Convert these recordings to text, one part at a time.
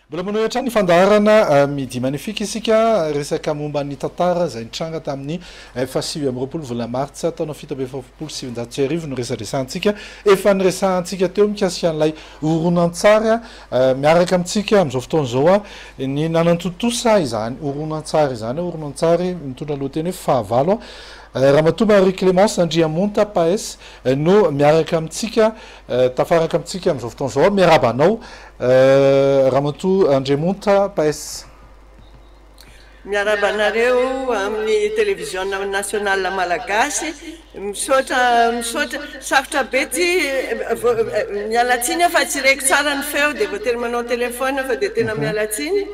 Mbola manao hatrany fandaharana midi magnifique isika resaka momba ny tantara izay nitranga tamin'ny fahasivy amby roapolo vola martsa taona fito amby efapolo sy sivinjato sy arivo no resaresantsika efa niresahantsika teo mikasika an'ilay horonan-tsary miaraka amintsika amin'izao fotoana izao a ny nanantontosa izany horonan-tsary izany horonan-tsary mitondra lohateny hoe fahavalo Ramatoa Marie Clémence Andriamonta Paes no miaraka amintsika tafaraka amintsika amin'izao fotoana izao miarabanao Ramatoa Andriamonta Paes. Miarabanareo amin'ny télévision nationale malagasy misaotra sarotra be ty mialatsiny fa tsy reko tsara ny feo dia voatery manao téléphone fa dia tena mialatsiny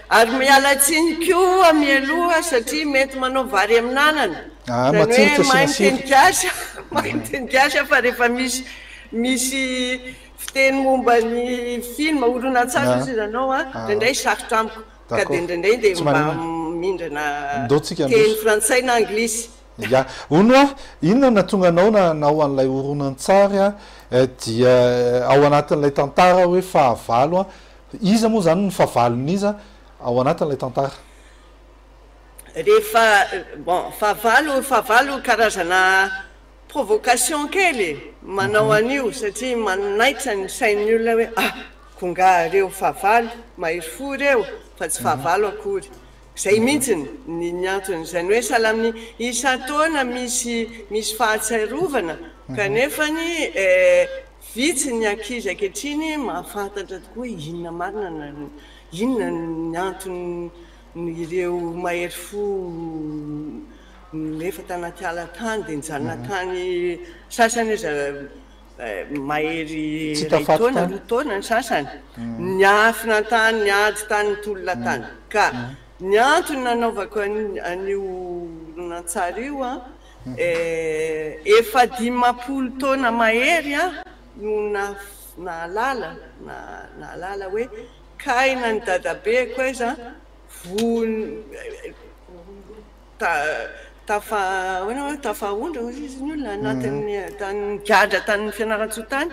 ary mialatsiny koa mialoha satria mety manao vary amin'anana zany hoe mahay miteny gasy fa rehefa misy fiteny momba ny film horonan-tsary izy ianao indraindray sarotra amiko ka dia indraindray dia mba mindrana teny frantsay na anglisy. Ya, ono inona natonga anao nanao an'ilay horonan-tsary dia ao anatin'ilay tantara hoe fahavalo iza moa zany ny fahavalon'iza ao anatin'ilay tantara? Rehefa bon fahavalo karazana provocation kely manao an'io satria manaitra ny sain'ny olona hoe konga reo fahavalo mahery fo reo fa tsy fahavalo akory zay mihitsiny ny antony zany hoe sahala amin'ny isan-taona misy fahatsiarovana kanefany vitsy ny ankizy ankehitriny mahafantatra tokoa inona marina inona ny antony ireo mahery fo lefa tanaty ala tany dia nijanona tany sasany iza mahery taona roa taona ny sasany niafina tany niady tany tolona tany ka ny antony nanaovako an'io horonan-tsary io efa 10 taona mahery no naalala hoe kaina ny dadabe koa iza tafahondra izy ny olona anatin'ny gadra tamin'ny fianaran-tsoatany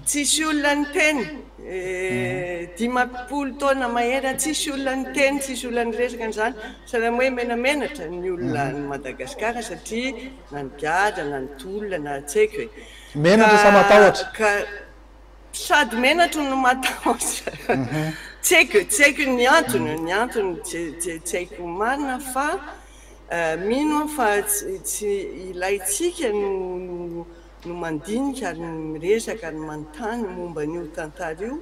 tsisy olona ny teny 10 taona mahery tsisy olona ny teny tsisy olona ny resaka an'izany sahala hoe menamenatra ny olona ny Madagasikara satria na ny gadra na ny tolona na tseky hoe menatra sa matahotra sady menatra no matahotra tseky ny antony tsy haiko marina fa mino fa tsy ilaitsika no mandinika ary miresaka ary manontany momba n'io tantara io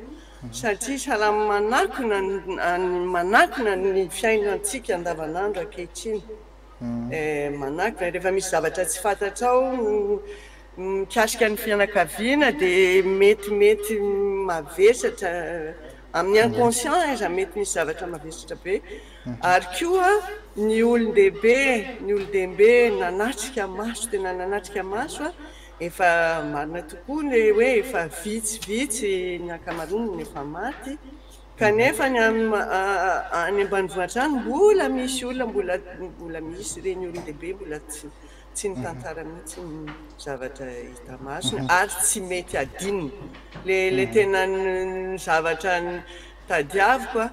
satria sahala manakina ny fiainantsika andavanandro ankehitriny manakina rehefa misy zavatra tsy fantatrao mikasika ny fianakaviana dia mety mavesatra amin'ny inconscient iza mety misy zavatra mavesatra be ary koa ny olon-dehibe nanatrika maso tena nanatrika maso efa marina tokoa le hoe efa vitsivitsy ny ankamaroniny efa maty kanefa any ambanivohitra any mbola misy olona mbola misy reny olon-dehibe mbola tsy nitantara mihitsy ny zavatra hita masony ary tsy mety adinina le tena ny zavatra tadiaviko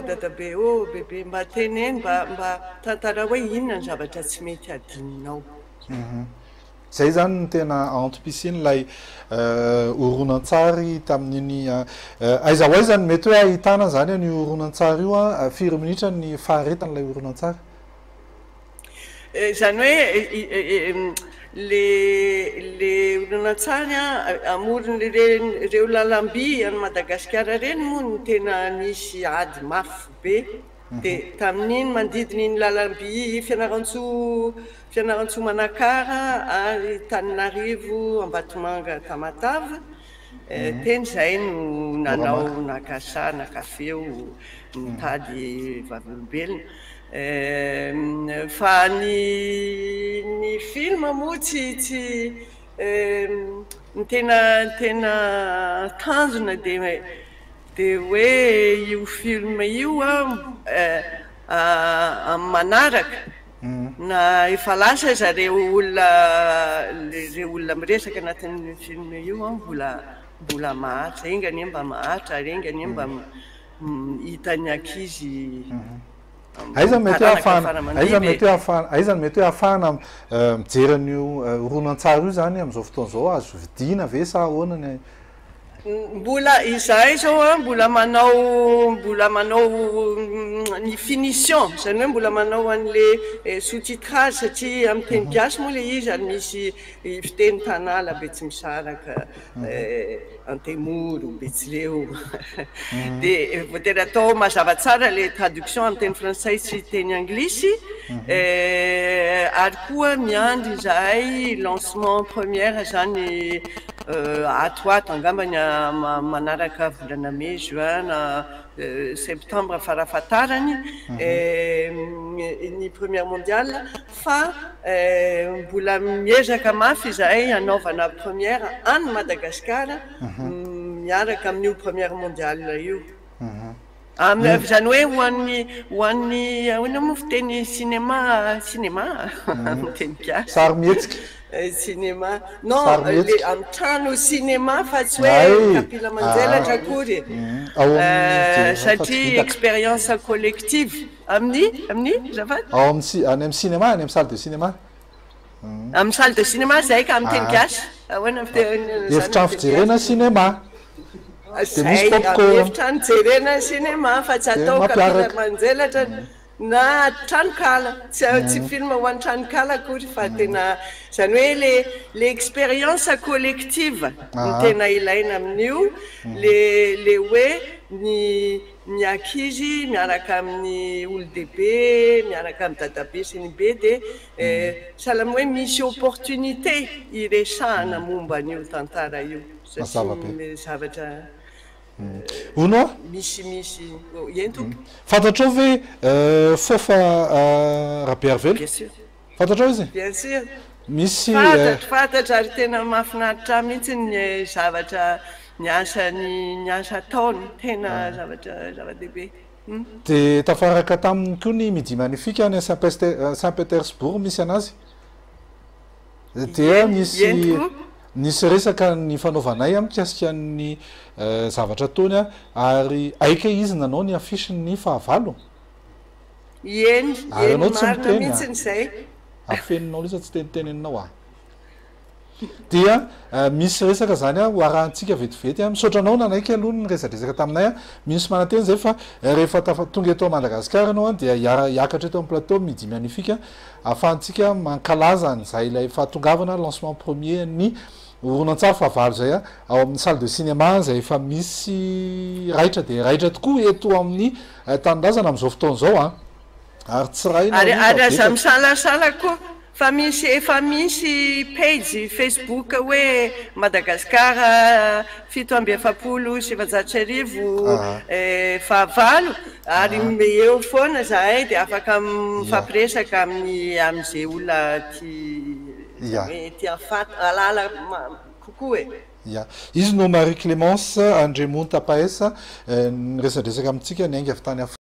dadabe bebe mba teneny mba tantara hoe inona ny zavatra tsy mety adininao. Zay zany ny tena antom-pisian'ilay horonan-tsary tamin'iny aiza ho aiza ny mety hoe ahitana zany ny horonan-tsary io firy minitra ny faharetan'ilay horonan-tsary? Zany hoe le horonan-tsary amorony reo lalam-by any Madagasikara reny moa no tena nisy ady mafy be dia tamin'iny mandidiny iny lalam-by fianaran-tsoa Manakara ary Taninarivo Ambatomanga Tamatave teny zay no nanao nakasa nakafeo nitady vavolombelona fa ny film moa tsy ny tena tanjona dia hoe io film io manaraka na efa lasa zareo olona miresaka anatin'ny film io mbola mbola maharitra engany mba maharitra rengany mba hitany ankizy aizany mety aizany mety hoe ahafahana mijery an'io horonan-tsary io zany am'izao fotoan'izao azo vidina ve sa ahoanany mbola izahay zao a mbola manao ny finition zany hoe mbola manao an'le sous-titrage satria amin'ny teny gasy moa le izy ary misy fiteny tanàla Betsimisaraka Antemoro Betsileo de voatery atao mazava tsara le traduction amin'ny teny frantsay sy teny anglisy ary koa miandry izahay lancement première zany ato angambany manaraka volana mai juin na septembre farafatarany ny première mondiale fa mbola miezaka mafy izahay hanaovana première any Madagasikara miaraka amin'io première mondiale io zany hoe hoan'ny ahoana moa fiteny cinéma miteny gasy sarymihetsika cinéma non amin'ny trano cinéma fa tsy hoe kapila manjelatra akory satria expérience collective amin'ny zafady ao any amin'ny cinéma any amin'ny salle de cinéma amin'ny salle de cinéma zay ka amin'ny teny gasy ahoana efitrano fijerena cinéma zay amin'ny efitrano jerena cinéma fa tsy atao kapila manjelatra na tranokala tsy film ho an'ny tranokala akory fa tena zany hoe le expérience collective ny tena ilaina amin'io le hoe ny ankizy miaraka amin'ny olo-dehibe miaraka amin'ny dadabe sy ny be de salama hoe misy opportunité iresahana momba an'io tantara io zavatra ono misy ento fantatrao ve fofa Rabearvelo fantatrao izy bien sûr misy fantatra ary tena mahafinaritra mihitsy ny zavatra ny asa ataony tena zava-dehibe de tafaraka taminy koa ny Midi Magnifique any Saint Petersbourg misy anazy dia nisy resaka ny fanaovanay mikasika ny zavatra tony ary aika izy nanao ny affiche ny fahavalo anao tsy miteny zay afeninao lisa tsy teniteneninao dia misy resaka zany ho arahantsika vetivety misotranao nanaiky aloha ny resadresaka taminay misy mananteny zay fa rehefa tonga eto Madagasikara anao dia hiakatra eto amin'ny plateau Midi Magnifique ahafahantsika mankalaza an'izay ilay fahatongavana lancement premier ny horonan-tsary fahavalo zay ao amin'ny salle de cinéma zay efa misy raitra de raitra tokoa eto amin'ny tanindrazana amin'izao fotoan'izao ary tsy ary aza misalasala koa fa misy page Facebook hoe Madagasikara 7/7 fahavalo ary eo foana zahay de afaka mifampiresaka amin'izay olona tia alala kokoa izy no Marie Clémence Andremonta Paesa ny resadresaka amintsika ny ainga avy tany